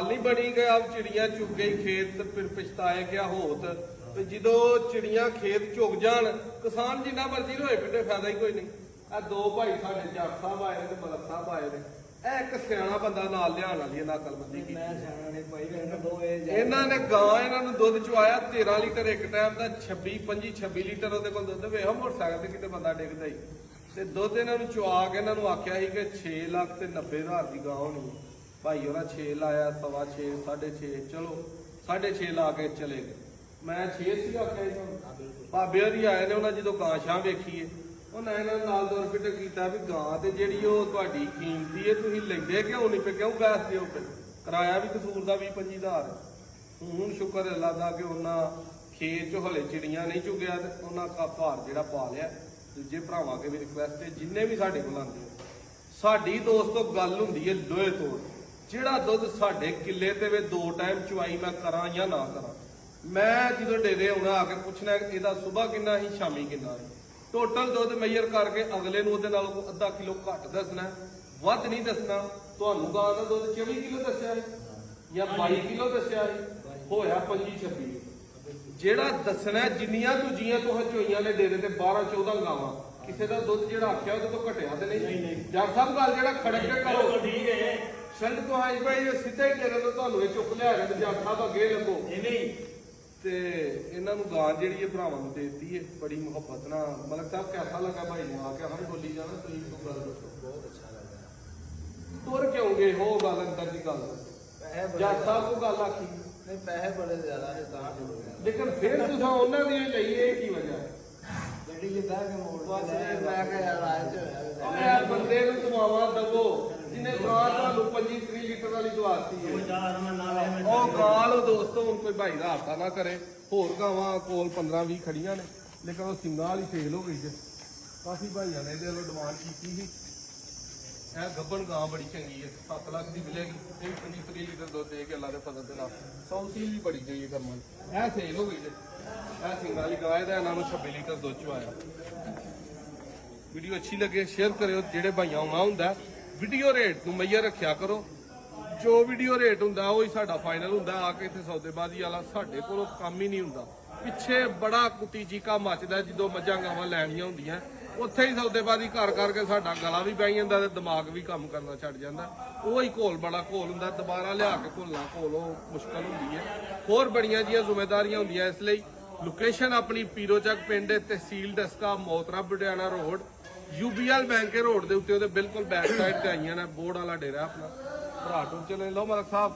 नहीं बनी गया। अब चिड़िया चुग गई खेत फिर पछताए क्या होत। तो जो चिड़िया खेत चुग जान किसान जिन्ना मर्जी रोए पिटे फायदा ही कोई नहीं। आ दो भाई साडे जट साहब आए ने मलक साहब आए ने एक सियाणा बंदा नाल लियाण वाली अकलमंदी की। इन्हां ने गां इन्हां नूं दुध चवाया 13 लीटर एक टाइम का 26 लीटर ਉਹਦੇ ਕੋਲ ਦੁੱਧ ਵੇਖੋ ਮੋਟਰਸਾਈਕਲ ਤੇ ਕਿਤੇ ਬੰਦਾ ਡਿੱਗਦਾ ਹੀ ਤੇ ਦੁੱਧ ਇਹਨਾਂ ਨੂੰ ਚਵਾ ਕੇ ਇਹਨਾਂ ਨੂੰ ਆਖਿਆ ਸੀ ਕਿ 6,90,000 ਦੀ ਗਾਂ ਹੋਣੀ। ਭਾਈ ਉਹਨਾਂ 6 ਲਾਇਆ 6.5 6.5 ਚਲੋ 6.5 ਲਾ ਕੇ ਚਲੇ ਗਏ। ਮੈਂ 6 ਸੀ ਆਖਿਆ ਜੀ ਭਾਬੇ ਹੋਰੀ ਆਏ ਨੇ ਉਹਨਾਂ ਜਦੋਂ ਗਾਂ ਛਾਂ ਵੇਖੀਏ ਉਹਨਾਂ ਇਹਨਾਂ ਨਾਲ ਦੌਰ ਫਿੱਟ ਕੀਤਾ ਵੀ ਗਾਂ ਤੇ ਜਿਹੜੀ ਉਹ ਤੁਹਾਡੀ ਕੀਮਤੀ ਹੈ ਤੁਸੀਂ ਲੈਂਦੇ ਕਿਉਂ ਨਹੀਂ ਪਏ ਕਿਉਂ ਗੈਸ ਦਿਓ ਕਿਰਾਇਆ ਵੀ ਕਸੂਰ ਦਾ 20-25,000। ਹੁਣ ਸ਼ੁਕਰ ਅੱਲਾ ਦਾ ਕਿ ਉਹਨਾਂ ਖੇਤ ਚ ਹਲੇ ਚਿੜੀਆਂ ਨਹੀਂ ਚੁਗਿਆ ਤੇ ਉਹਨਾਂ ਦਾ ਭਾਰ ਜਿਹੜਾ ਪਾ ਲਿਆ। ਦੂਜੇ ਭਰਾਵਾਂ ਕੇ ਵੀ ਰਿਕੁਐਸਟ ਹੈ ਜਿੰਨੇ ਵੀ ਸਾਡੇ ਕੋਲ ਆਉਂਦੇ ਸਾਡੀ ਦੋਸਤੋ ਗੱਲ ਹੁੰਦੀ ਹੈ ਲੋਹੇ ਤੋੜ। ਜਿਹੜਾ ਦੁੱਧ ਸਾਡੇ ਕਿੱਲੇ ਤੇ ਵੇ 2 ਟਾਈਮ ਚੁਆਈ ਮੈਂ ਕਰਾਂ ਜਾਂ ਨਾ ਕਰਾਂ। ਮੈਂ ਜਦੋਂ ਡੇਰੇ ਆਉਣਾ ਆ ਕੇ ਪੁੱਛਣਾ ਇਹਦਾ ਸਵੇਰ ਕਿੰਨਾ ਸੀ ਸ਼ਾਮੀ ਕਿੰਨਾ ਸੀ ਟੋਟਲ ਦੁੱਧ ਮੇਜਰ ਕਰਕੇ ਅਗਲੇ ਨੂੰ ਉਹਦੇ ਨਾਲੋਂ ਅੱਧਾ ਕਿਲੋ ਘੱਟ ਦੱਸਣਾ ਵੱਧ ਨਹੀਂ ਦੱਸਣਾ। ਤੁਹਾਨੂੰ ਗਾਂ ਦਾ ਦੁੱਧ 24 ਕਿਲੋ ਦੱਸਿਆ ਹੈ ਜਾਂ 22 ਕਿਲੋ ਦੱਸਿਆ ਹੈ ਹੋਇਆ 25-26। ਜਿਹੜਾ ਦੱਸਣਾ ਜਿੰਨੀਆਂ ਦੂਜੀਆਂ ਤੋਂ ਹਚੋਈਆਂ ਨੇ ਡੇਰੇ ਤੇ 12-14 ਗਾਵਾਂ ਕਿਸੇ ਦਾ ਦੁੱਧ ਜਿਹੜਾ ਆਖਿਆ ਉਹਦੇ ਤੋਂ ਘਟਿਆ ਤੇ ਨਹੀਂ। ਜੱਟ ਸਾਹਿਬ ਗੱਲ ਜਿਹੜਾ ਖੜਕ ਕੇ ਕਰੋ ਠੀਕ ਹੈ ਸ਼ੰਦ ਤੋਂ ਹਾਈ ਭਾਈ ਸਿੱਧੇ ਡੇਰੇ ਤੋਂ ਤੁਹਾਨੂੰ ਇਹ ਚੁੱਕ ਲਿਆ ਗਿਆ ਜੱਟ ਸਾਹਿਬ ਅੱਗੇ ਲੱਗੋ ਨਹੀਂ ਤੇ ਇਹਨਾਂ ਨੂੰ ਗਾਂ ਜਿਹੜੀ ਇਹ ਭਰਾਵਾਂ ਨੂੰ ਦੇਤੀ ਹੈ ਬੜੀ ਮੁਹੱਬਤ ਨਾਲ। ਮਲਕ ਸਾਹਿਬ कैसा लगा भाई ने आके हम बोली जाना तो इनको गल दसो बहुत अच्छा लगा तुर क्यों गए हो गल अंदर की गल जट साहब को गल आखी नहीं पैसे बड़े ज्यादा है तां जुड़ गया लेकिन फिर तुसा उन्हां दी लईए की वजह ਗੱਡੀ ਚ ਬਹਿ ਕੇ ਮੋੜ ਬਸ ਮੈਂ ਕਿਹਾ ਯਾਰ ਆਏ ਤੇ ਹੋਇਆ ਯਾਰ ਬੰਦੇ ਨੂੰ ਦਵਾਵਾਂ ਦਵੋ ਜਿਹਨੇ ਗਾਂ ਤੁਹਾਨੂੰ 25-30 ਲੀਟਰ ਵਾਲੀ ਦਵਾਤੀ ਹੈ ਉਹ ਗਾਲ ਦੋਸਤੋ ਹੁਣ ਕੋਈ ਭਾਈ ਦਾ ਹੱਥਾ ਨਾ ਕਰੇ। ਹੋਰ ਗਾਵਾਂ ਕੋਲ 15-20 ਖੜੀਆਂ ਨੇ ਲੇਕਿਨ ਉਹ ਸਿੰਘਾਂ ਵਾਲੀ ਫੇਲ ਹੋ ਗਈ ਜੇ ਕਾਫੀ ਭਾਈਆਂ ਨੇ ਇਹਦੇ ਵੱਲੋਂ ਡਿਮਾਂਡ ਕੀਤੀ ਸੀ। ਇਹ ਗੱਬਣ ਗਾਂ ਬੜੀ ਚੰਗੀ ਹੈ 7 ਲੱਖ ਦੀ ਮਿਲੇਗੀ 25-30 ਲੀਟਰ ਦੁੱਧ ਦੇ ਕੇ ਅੱਲਾ ਦੇ ਫਜ਼ਲ ਦੇ ਨਾਲ ਸੌਂਸੀ ਵੀ ਬੜੀ ਚਾਹੀਏ ਕਰਮਾਂ ਇਹ ਸੇਲ ਹੋ ਗਈ ਜੇ ਇਹ ਸਿੰਘਾਂ ਵਾਲੀ ਗਾਂ ਦਾ ਇਹਨਾਂ ਨੂੰ 26 ਲੀਟਰ ਦੁੱਧ ਚਵਾਇਆ। ਵੀਡੀਓ ਅੱਛੀ ਲੱਗੇ ਸ਼ੇਅਰ ਕਰਿਓ। ਜਿਹੜੇ ਭਾਈਆਂ ਆਉਣਾ ਹੁੰਦਾ ਵੀਡੀਓ ਰੇਟ ਨੂੰ ਮਈਆ ਰੱਖਿਆ ਕਰੋ। ਜੋ ਵੀਡੀਓ ਰੇਟ ਹੁੰਦਾ ਉਹੀ ਸਾਡਾ ਫਾਈਨਲ ਹੁੰਦਾ। ਆ ਕੇ ਇੱਥੇ ਸੌਦੇਬਾਜ਼ੀ ਵਾਲਾ ਸਾਡੇ ਕੋਲੋਂ ਕੰਮ ਹੀ ਨਹੀਂ ਹੁੰਦਾ। ਪਿੱਛੇ ਬੜਾ ਕੁੱਤੀ ਚੀਕਾ ਮੱਚਦਾ ਜਦੋਂ ਮੱਝਾਂ ਗਾਵਾਂ ਲੈਣੀਆਂ ਹੁੰਦੀਆਂ ਉੱਥੇ ਹੀ ਸੌਦੇਬਾਜ਼ੀ ਕਰ ਕਰਕੇ ਸਾਡਾ ਗਲਾ ਵੀ ਬਹਿ ਜਾਂਦਾ ਤੇ ਦਿਮਾਗ ਵੀ ਕੰਮ ਕਰਨਾ ਛੱਡ ਜਾਂਦਾ। ਉਹੀ ਘੋਲ ਬੜਾ ਘੋਲ ਹੁੰਦਾ ਦੁਬਾਰਾ ਲਿਆ ਕੇ ਘੋਲਣਾ ਘੋਲ ਉਹ ਮੁਸ਼ਕਲ ਹੁੰਦੀ ਹੈ। ਹੋਰ ਬੜੀਆਂ ਜੀਆਂ ਜ਼ਿੰਮੇਵਾਰੀਆਂ ਹੁੰਦੀਆਂ। ਇਸ ਲਈ ਲੋਕੇਸ਼ਨ ਆਪਣੀ ਪੀਰੋਚੱਕ ਪਿੰਡ tehsil Daska Motra Budhiana road UBL bank road ਦੇ ਉੱਤੇ ਉਹਦੇ ਬਿਲਕੁਲ ਬੈਕ ਸਾਈਡ ਤੇ ਆਈਆਂ ਨੇ ਬੋਰਡ ਵਾਲਾ ਡੇਰਾ ਆਪਣਾ ਭਰਾ ਟੂਰ ਚਲੇ ਲਓ ਮਲਕ ਸਾਹਿਬ।